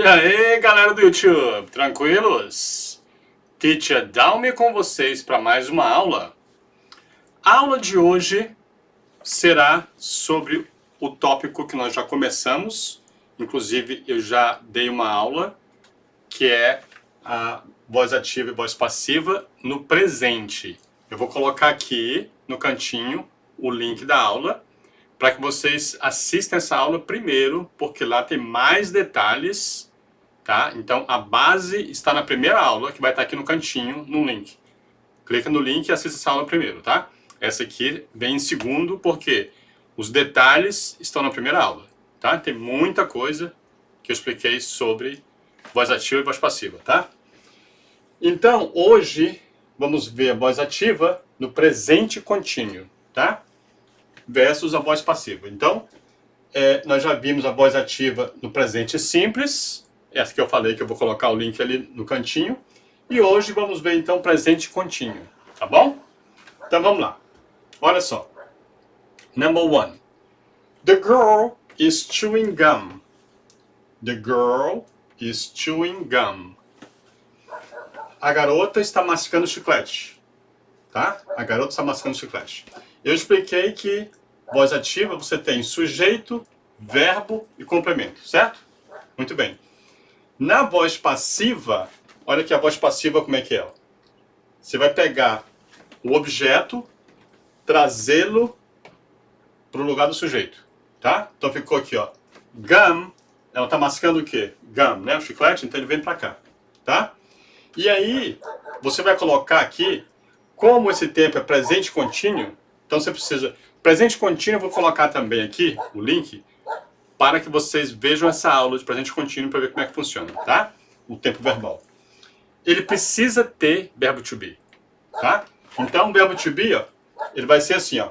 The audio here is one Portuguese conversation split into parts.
E aí, galera do YouTube, tranquilos? Teacher Dalmi com vocês para mais uma aula. A aula de hoje será sobre o tópico que nós já começamos. Inclusive, eu já dei uma aula, que é a voz ativa e voz passiva no presente. Eu vou colocar aqui no cantinho o link da aula, para que vocês assistam essa aula primeiro, porque lá tem mais detalhes, tá? Então, a base está na primeira aula, que vai estar aqui no cantinho, no link. Clica no link e assista essa aula primeiro, tá? Essa aqui vem em segundo, porque os detalhes estão na primeira aula, tá? Tem muita coisa que eu expliquei sobre voz ativa e voz passiva, tá? Então, hoje, vamos ver a voz ativa no presente contínuo, tá? Versus a voz passiva. Então, nós já vimos a voz ativa no presente simples, essa que eu falei que eu vou colocar o link ali no cantinho, e hoje vamos ver então o presente contínuo, tá bom? Então vamos lá. Olha só. Number 1. The girl is chewing gum. The girl is chewing gum. A garota está mascando chiclete. Tá? A garota está mascando chiclete. Eu expliquei que voz ativa você tem sujeito, verbo e complemento, certo? Muito bem. Na voz passiva, olha aqui a voz passiva como é que é. Você vai pegar o objeto, trazê-lo para o lugar do sujeito, tá? Então ficou aqui, ó. Gum, ela está mascando o quê? Gum, né? O chiclete, então ele vem para cá, tá? E aí, você vai colocar aqui, como esse tempo é presente contínuo, então você precisa... Presente contínuo, eu vou colocar também aqui o link para que vocês vejam essa aula de presente contínuo para ver como é que funciona, tá? O tempo verbal. Ele precisa ter verbo to be, tá? Então, o verbo to be, ó, ele vai ser assim, ó.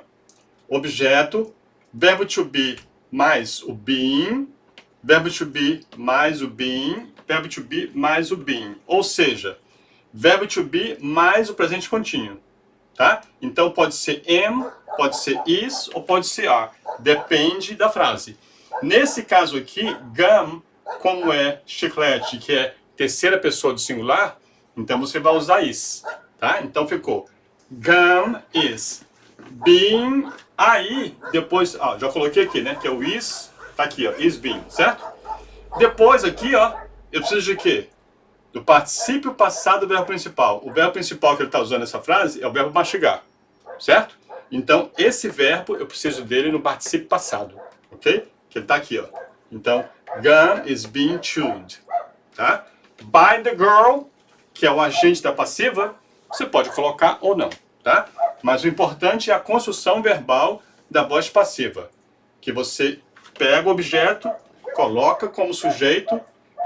Objeto, verbo to be mais o being, verbo to be mais o being, verbo to be mais o being. Ou seja, verbo to be mais o presente contínuo, tá? Então, pode ser am, pode ser is ou pode ser are. Depende da frase. Nesse caso aqui, gum, como é chiclete, que é terceira pessoa do singular, então você vai usar is, tá? Então ficou gum is being. Aí, depois, ó, já coloquei aqui, né? Que é o is, tá aqui, ó, is being, certo? Depois aqui, ó, eu preciso de quê? Do particípio passado do verbo principal. O verbo principal que ele está usando nessa frase é o verbo mastigar, certo? Então, esse verbo, eu preciso dele no particípio passado, ok? Que ele está aqui, ó. Então, gum is being chewed, tá? By the girl, que é o agente da passiva, você pode colocar ou não, tá? Mas o importante é a construção verbal da voz passiva, que você pega o objeto, coloca como sujeito,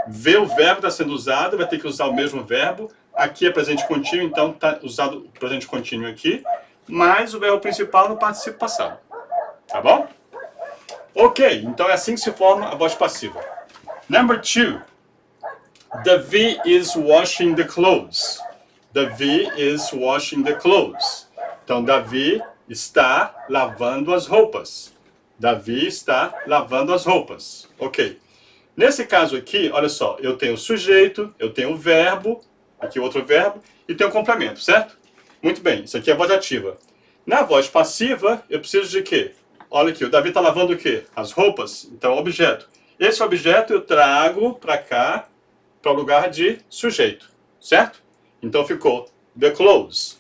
vê o verbo está sendo usado, vai ter que usar o mesmo verbo. Aqui é presente contínuo, então está usado o presente contínuo aqui, mais o verbo principal no particípio passado, tá bom? Ok, então é assim que se forma a voz passiva. Number 2. Davi is washing the clothes. Davi is washing the clothes. Então, Davi está lavando as roupas. Davi está lavando as roupas. Ok. Nesse caso aqui, olha só, eu tenho o sujeito, eu tenho o verbo, aqui outro verbo, e tenho o complemento, certo? Muito bem, isso aqui é a voz ativa. Na voz passiva, eu preciso de quê? Olha aqui, o Davi está lavando o quê? As roupas. Então, objeto. Esse objeto eu trago para cá, para o lugar de sujeito, certo? Então ficou the clothes.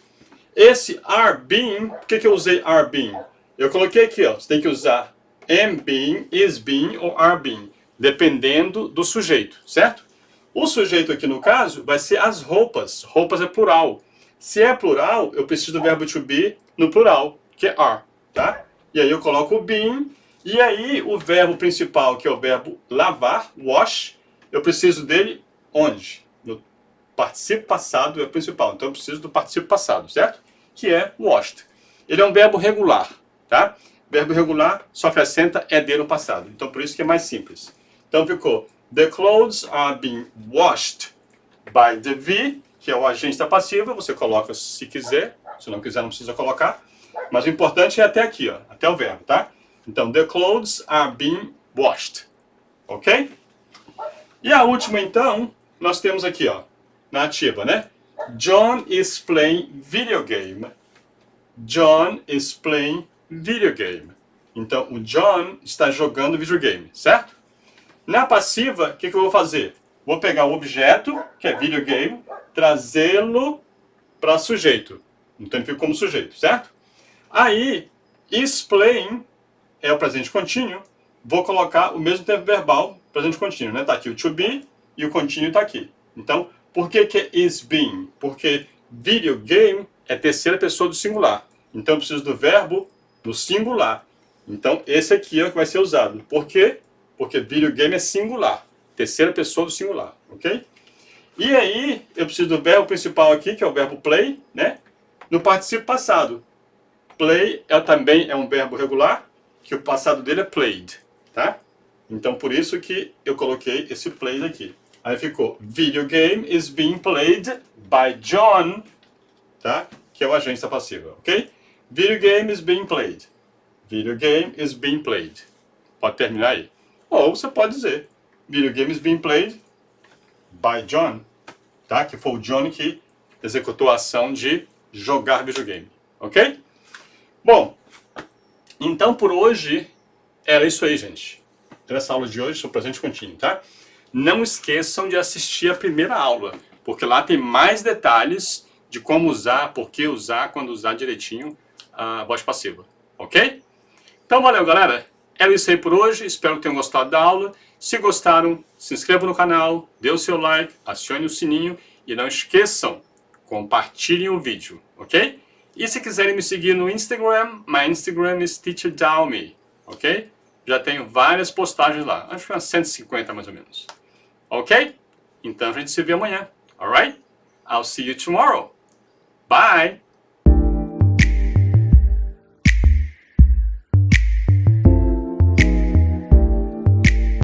Esse are being, por que eu usei are being? Eu coloquei aqui, ó, você tem que usar am being, is being ou are being, dependendo do sujeito, certo? O sujeito aqui no caso vai ser as roupas. Roupas é plural. Se é plural, eu preciso do verbo to be no plural, que é are, tá? E aí eu coloco o being, e aí o verbo principal, que é o verbo lavar, wash, eu preciso dele onde? No particípio passado é o principal, então eu preciso do particípio passado, certo? Que é washed. Ele é um verbo regular, tá? Verbo regular só acrescenta ed no passado, então por isso que é mais simples. Então ficou, the clothes are being washed by Davi, que é o agente da passiva, você coloca se quiser, se não quiser não precisa colocar, mas o importante é até aqui, ó, até o verbo, tá? Então, the clothes are being washed, ok? E a última, então, nós temos aqui, ó, na ativa, né? John is playing video game. John is playing video game. Então, o John está jogando videogame, certo? Na passiva, o que eu vou fazer? Vou pegar o objeto, que é videogame, trazê-lo para sujeito. Então, ele fica como sujeito, certo? Aí, is playing é o presente contínuo. Vou colocar o mesmo tempo verbal, presente contínuo, né? Tá aqui o to be e o contínuo tá aqui. Então, por que é is being? Porque videogame é terceira pessoa do singular. Então, eu preciso do verbo no singular. Então, esse aqui é o que vai ser usado. Por quê? Porque videogame é singular. Terceira pessoa do singular, ok? E aí, eu preciso do verbo principal aqui, que é o verbo play, né? No particípio passado. Play também é um verbo regular, que o passado dele é played, tá? Então, por isso que eu coloquei esse played aqui. Aí ficou, video game is being played by John, tá? Que é o agência passiva, ok? Video game is being played. Video game is being played. Pode terminar aí. Ou você pode dizer, video game is being played by John, tá? Que foi o John que executou a ação de jogar videogame, ok? Bom, então por hoje era isso aí, gente. Então essa aula de hoje sobre presente contínuo, tá? Não esqueçam de assistir a primeira aula, porque lá tem mais detalhes de como usar, por que usar, quando usar direitinho a voz passiva, ok? Então valeu, galera. Era isso aí por hoje. Espero que tenham gostado da aula. Se gostaram, se inscrevam no canal, dê o seu like, acione o sininho e não esqueçam, compartilhem o vídeo, ok? E se quiserem me seguir no Instagram, my Instagram is TeacherDalmy, ok? Já tenho várias postagens lá, acho que umas 150 mais ou menos. Ok? Então a gente se vê amanhã, alright? I'll see you tomorrow. Bye!